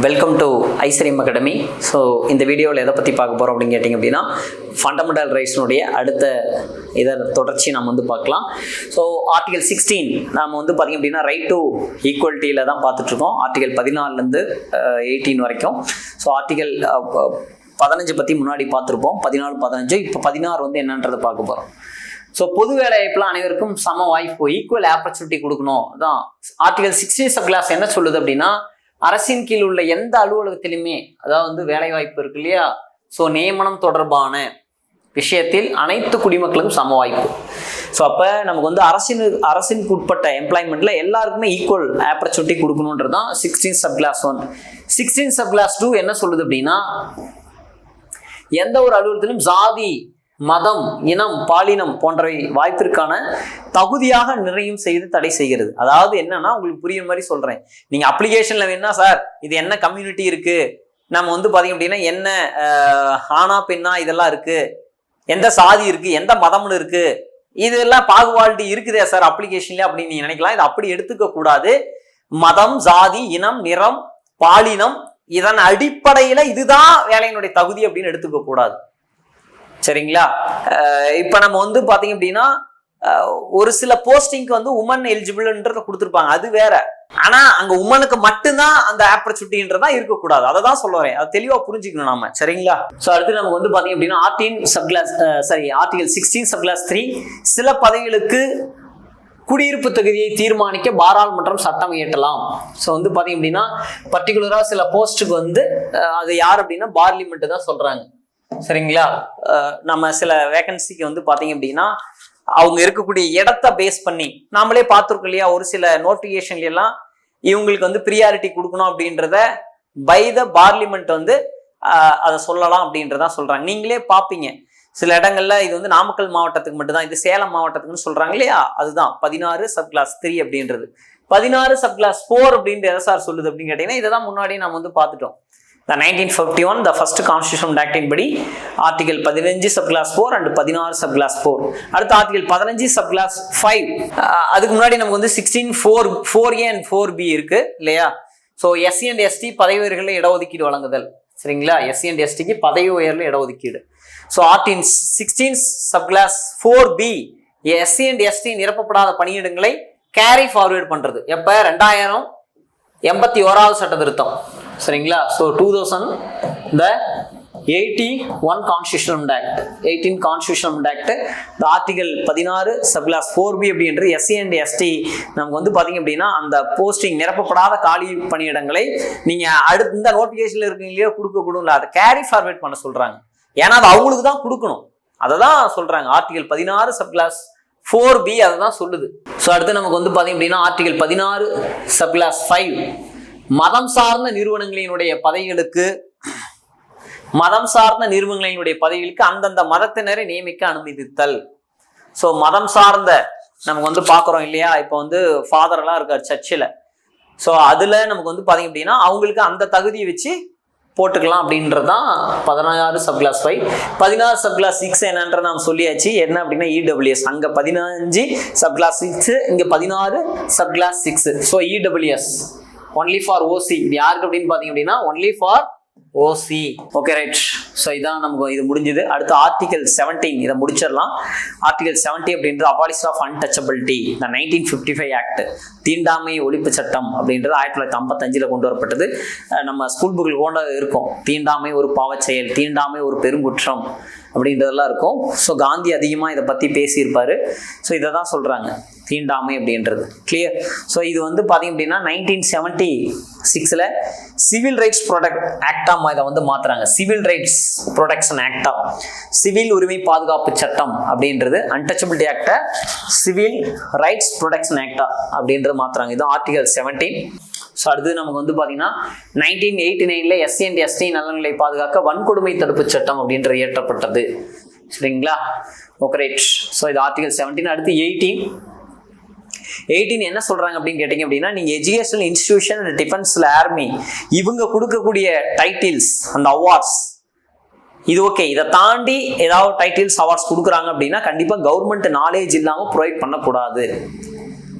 Welcome to ஐஸ்வர்யம் academy. So இந்த வீடியோவில் எதை பற்றி பார்க்க போகிறோம் அப்படின்னு கேட்டிங்க அப்படின்னா, ஃபண்டமெண்டல் ரைட்ஸ்னுடைய அடுத்த இதை தொடர்ச்சி நம்ம வந்து பார்க்கலாம். ஸோ ஆர்டிகல் 16 நாம் வந்து பார்த்திங்க அப்படின்னா ரைட் டு ஈக்குவலிட்டியில் தான் பார்த்துட்ருக்கோம். ஆர்டிகல் 14லேருந்து 18 வரைக்கும். ஸோ ஆர்டிகல் 15 பற்றி முன்னாடி பார்த்துருப்போம். 14, 15, இப்போ 16 வந்து என்னன்றதை பார்க்க போகிறோம். ஸோ பொது வேலைவாய்ப்புலாம் அனைவருக்கும் சம வாய்ப்பு, ஈக்குவல் ஆப்பர்ச்சுனிட்டி கொடுக்கணும். அதான் ஆர்டிகல் 16 சப் கிளாஸ் என்ன சொல்லுது அப்படின்னா, அரசின் கீழ் உள்ள எந்த அலுவலகத்திலுமே, அதாவது வந்து வேலைவாய்ப்பு இருக்கு இல்லையா, ஸோ நியமனம் தொடர்பான விஷயத்தில் அனைத்து குடிமக்களுக்கும் சம வாய்ப்பு. ஸோ அப்போ நமக்கு வந்து அரசினுக்கு உட்பட்ட எம்ப்ளாய்மெண்ட்ல எல்லாருக்குமே ஈக்குவல் ஆப்பர்ச்சுனிட்டி கொடுக்கணுன்றது தான் 16 சப் கிளாஸ் 1. 16 சப் கிளாஸ் 2 என்ன சொல்லுது அப்படின்னா, எந்த ஒரு அலுவலகத்திலும் ஜாதி, மதம், இனம், பாலினம் போன்றவை வாய்ப்பிற்கான தகுதியாக நிர்ணயம் செய்து தடை செய்கிறது. அதாவது என்னன்னா, உங்களுக்கு புரியுற மாதிரி சொல்றேன். நீங்க அப்ளிகேஷன்ல வேணா சார் இது என்ன கம்யூனிட்டி இருக்கு, நம்ம வந்து பாத்தீங்க அப்படின்னா என்ன ஆணா பெண்ணா இதெல்லாம் இருக்கு, எந்த சாதி இருக்கு, எந்த மதம்னு இருக்கு, இதெல்லாம் பாகுபாடு இருக்குதே சார் அப்ளிகேஷன்ல அப்படின்னு நீங்க நினைக்கலாம். இது அப்படி எடுத்துக்க கூடாது. மதம், ஜாதி, இனம், நிறம், பாலினம் இதன் அடிப்படையில இதுதான் வேலையினுடைய தகுதி அப்படின்னு எடுத்துக்க கூடாது. சரிங்களா? இப்ப நம்ம வந்து பாத்தீங்க அப்படின்னா ஒரு சில போஸ்டிங்க்கு வந்து உமன் எலிஜிபிள்ன்றத கொடுத்துருப்பாங்க, அது வேற. ஆனா அங்க உமனுக்கு மட்டும்தான் அந்த ஆப்பர்ச்சுனிட்டின்றதா இருக்கக்கூடாது. அதை தான் சொல்ல வரேன், அது தெளிவா புரிஞ்சுக்கணும் நாம. சரிங்களா? சோ அடுத்து நமக்கு வந்து பாத்தீங்க அப்படின்னா ஆர்டிகல் 16 சப் கிளாஸ் 3 சில பதவிகளுக்கு குடியிருப்பு தகுதியை தீர்மானிக்க பாராளுமன்றம் சட்டம் இயற்றலாம். ஸோ வந்து பாத்தீங்க அப்படின்னா பர்டிகுலரா சில போஸ்ட்டுக்கு வந்து அது யார் அப்படின்னா பார்லிமெண்ட் தான் சொல்றாங்க. சரிங்களா? நம்ம சில வேகன்சிக்கு வந்து பாத்தீங்க அப்படின்னா அவங்க இருக்கக்கூடிய இடத்த பேஸ் பண்ணி நாமளே பார்த்துருக்கோம் இல்லையா, ஒரு சில நோட்டிபிகேஷன்ல எல்லாம் இவங்களுக்கு வந்து ப்ரியாரிட்டி கொடுக்கணும் அப்படின்றத பை த பார்லிமெண்ட் வந்து அதை சொல்லலாம் அப்படின்றதா சொல்றாங்க. நீங்களே பார்ப்பீங்க சில இடங்கள்ல இது வந்து நாமக்கல் மாவட்டத்துக்கு மட்டும்தான், இது சேலம் மாவட்டத்துக்குன்னு சொல்றாங்க இல்லையா, அதுதான் 16 சப் கிளாஸ் 3 அப்படின்றது. 16 சப் கிளாஸ் 4 அப்படின்ற எதை சார் சொல்லுது அப்படின்னு கேட்டீங்கன்னா, இதை தான் முன்னாடி நம்ம வந்து பார்த்துட்டோம். The 1951 the first constitution act படி article 15 sub clause 4 and 16 sub clause 4. அடுத்து ஆர்டிகல் 15 சப் கிளாஸ் 5. அதுக்கு முன்னாடி நமக்கு வந்து 16 4A and 4B இருக்கு இல்லையா. ஸோ SC and ST பதவி உயர்களில் இடஒதுக்கீடு வழங்குதல். சரிங்களா? SC and STக்கு பதவி உயர்வில் இடஒதுக்கீடு. So article 16 sub clause 4B SC and ST நிரப்பப்படாத பணியிடங்களை கேரி ஃபார்வர்ட் பண்றது. எப்ப? 2081 சட்ட திருத்தம். சரிங்களா? So 2000 the 81 Constitutional Act 18 Constitutional Act the article 16 sub clause 4B அப்படின்றது SC and ST நமக்கு வந்து பாத்தீங்க அப்படின்னா அந்த போஸ்டிங் நிரப்பப்படாத காலி பணியிடங்களை நீங்க அடுத்த இந்த நோட்டிபிகேஷன்ல இருக்கீங்களோ கொடுக்க கூடாது, அதை கேரி ஃபார்வர்ட் பண்ண சொல்றாங்க. ஏன்னா அது அவங்களுக்கு தான் கொடுக்கணும், அதை தான் சொல்றாங்க. ஆர்டிகல் 16 சப் கிளாஸ் 4B அதை தான் சொல்லுது. ஸோ அடுத்து நமக்கு வந்து பாத்தீங்க அப்படின்னா ஆர்டிகல் 16 சப் கிளாஸ் 5 மதம் சார்ந்த நிறுவனங்களினுடைய பதவிகளுக்கு அந்தந்த மதத்தினரை நியமிக்க அனுமதித்தல். ஸோ மதம் சார்ந்த நமக்கு வந்து பார்க்குறோம் இல்லையா, இப்போ வந்து ஃபாதர் எல்லாம் இருக்கார் சர்ச்சில். ஸோ அதில் நமக்கு வந்து பார்த்தீங்க அப்படின்னா அவங்களுக்கு அந்த தகுதியை வச்சு போட்டுக்கலாம் அப்படின்றது தான் 16 சப் கிளாஸ் 5. 16 சப் கிளாஸ் 6 என்னன்ற நாம் சொல்லியாச்சு. என்ன அப்படின்னா EWS, அங்கே 15 சப் கிளாஸ் 6, இங்கே 16 sub clause 6. So EWS only for OC. இது யாருக்கு அப்படின்னு பார்த்தீங்க அப்படின்னா only for OC. Okay right. So இதான் நமக்கு இது முடிஞ்சது. அடுத்து ஆர்டிகல் 17 இதை முடிச்சிடலாம். ஆர்டிகல் 70 அப்படின்றது abolition of untouchability the 1955 act, தீண்டாமை ஒழிப்பு சட்டம் அப்படின்றது 1955 கொண்டு வரப்பட்டது. நம்ம ஸ்கூல் புக்கில் கொண்டு இருக்கும், தீண்டாமை ஒரு பாவச் செயல், தீண்டாமை ஒரு பெருங்குற்றம் அப்படின்றதெல்லாம் இருக்கும். ஸோ காந்தி அதிகமாக இதை பற்றி பேசியிருப்பாரு. ஸோ இதை தான் சொல்கிறாங்க தீண்டாமை அப்படின்றது. கிளியர்? ஸோ இது வந்து பார்த்தீங்க அப்படின்னா 1976 சிவில் ரைட்ஸ் ப்ரொடக்ட் ஆக்டாக இதை வந்து மாற்றுறாங்க. சிவில் ரைட்ஸ் ப்ரொடெக்ஷன் ஆக்டா, சிவில் உரிமை பாதுகாப்பு சட்டம் அப்படின்றது அன்டச்சபிலிட்டி ஆக்டை சிவில் ரைட்ஸ் ப்ரொடெக்ஷன் ஆக்டா அப்படின்றது மாற்றுறாங்க. இதுதான் ஆர்டிகல் 17. ஸோ அடுத்து நமக்கு வந்து பார்த்தீங்கன்னா 1989 SC and ST நலன்களை பாதுகாக்க வன்கொடுமை தடுப்பு சட்டம் அப்படின்றது இயற்றப்பட்டது. சரிங்களா? Okay right. ஸோ இது ஆர்டிகல் 17. அடுத்து 18 என்ன சொல்றாங்க அப்படின்னு கேட்டீங்க அப்படின்னா, நீங்க எஜுகேஷனல் இன்ஸ்டிடியூஷன் அண்ட் டிஃபென்ஸ்ல ஆர்மி இவங்க கொடுக்கக்கூடிய டைட்டில்ஸ் அந்த அவார்ட்ஸ் இது ஓகே. இதை தாண்டி ஏதாவது டைட்டில்ஸ் அவார்ட்ஸ் கொடுக்குறாங்க அப்படின்னா கண்டிப்பா கவர்மெண்ட் நாலேஜ் இல்லாம ப்ரொவைட் பண்ணக்கூடாது.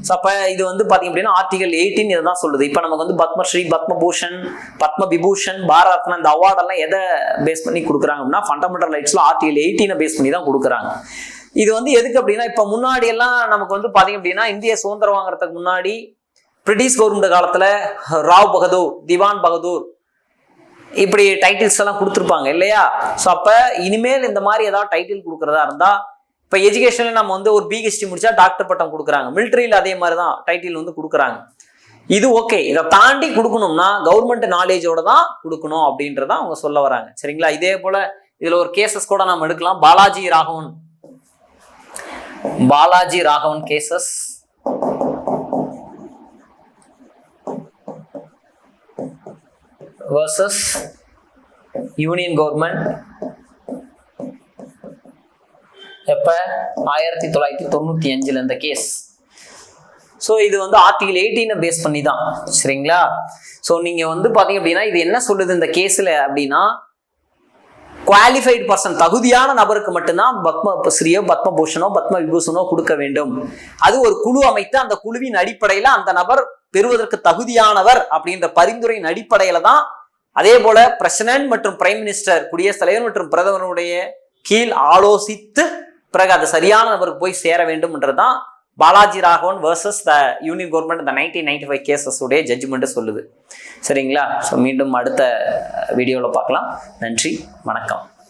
ஸோ அப்போ இது வந்து பார்த்தீங்க அப்படின்னா ஆர்டிகல் 18 இதை தான் சொல்லுது. இப்போ நமக்கு வந்து பத்மஸ்ரீ, பத்மபூஷன், பத்ம விபூஷன், பாரத் ரத்னா இந்த அவார்டெல்லாம் எதை பேஸ் பண்ணி கொடுக்குறாங்க அப்படின்னா ஃபண்டமெண்டல் ரைட்ஸில் ஆர்டிகல் 18 பேஸ் பண்ணி தான் கொடுக்குறாங்க. இது வந்து எதுக்கு அப்படின்னா இப்போ முன்னாடி எல்லாம் நமக்கு வந்து பார்த்தீங்க அப்படின்னா இந்திய சுதந்திரம் வாங்குறதுக்கு முன்னாடி பிரிட்டிஷ் கவர்மெண்ட் காலத்தில் ராவ் பகதூர், திவான் பகதூர் இப்படி டைட்டில்ஸ் எல்லாம் கொடுத்துருப்பாங்க இல்லையா? ஸோ அப்போ இனிமேல் இந்த மாதிரி ஏதாவது டைட்டில் கொடுக்குறதா இருந்தால் இப்போ எஜுகேஷனில் நம்ம வந்து ஒரு பிஹெச்டி முடிச்சா டாக்டர் பட்டம் கொடுக்குறாங்க, மிலிட்ரியில் அதே மாதிரி தான் டைட்டில் வந்து கொடுக்குறாங்க. இது ஓகே, இதை தாண்டி கொடுக்கணும்னா கவர்மெண்ட் நாலேஜோட தான் கொடுக்கணும் அப்படின்றதான் அவங்க சொல்ல வராங்க. சரிங்களா? இதே போல இதில் ஒரு கேசஸ் கூட நம்ம எடுக்கலாம். Balaji Raghavan cases. versus union government எப்ப 1995 இந்த கேஸ். ஸோ இது வந்து ஆர்டிகல் 18 பேஸ் பண்ணி தான். சரிங்களா? ஸோ நீங்க வந்து பாத்தீங்க அப்படின்னா இது என்ன சொல்லுது இந்த கேஸ்ல அப்படின்னா குவாலிஃபைடு பர்சன், தகுதியான நபருக்கு மட்டும்தான் பத்மஸ்ரீயோ பத்மபூஷனோ பத்ம விபூஷனோ கொடுக்க வேண்டும். அது ஒரு குழு அமைத்து அந்த குழுவின் அடிப்படையில அந்த நபர் பெறுவதற்கு தகுதியானவர் அப்படின்ற பரிந்துரையின் அடிப்படையில தான். அதே போல பிரசிடென்ட் மற்றும் பிரைம் மினிஸ்டர், குடியரசுத் தலைவர் மற்றும் பிரதமருடைய கீழ் ஆலோசித்து பிறகு அது சரியான நபருக்கு போய் சேர வேண்டும் என்றுதான் Balaji Raghavan versus the union government இந்த 1995 கேசஸ் உடைய ஜட்ஜ்மெண்ட் சொல்லுது. சரிங்களா? ஸோ மீண்டும் அடுத்த வீடியோவில் பார்க்கலாம். நன்றி, வணக்கம்.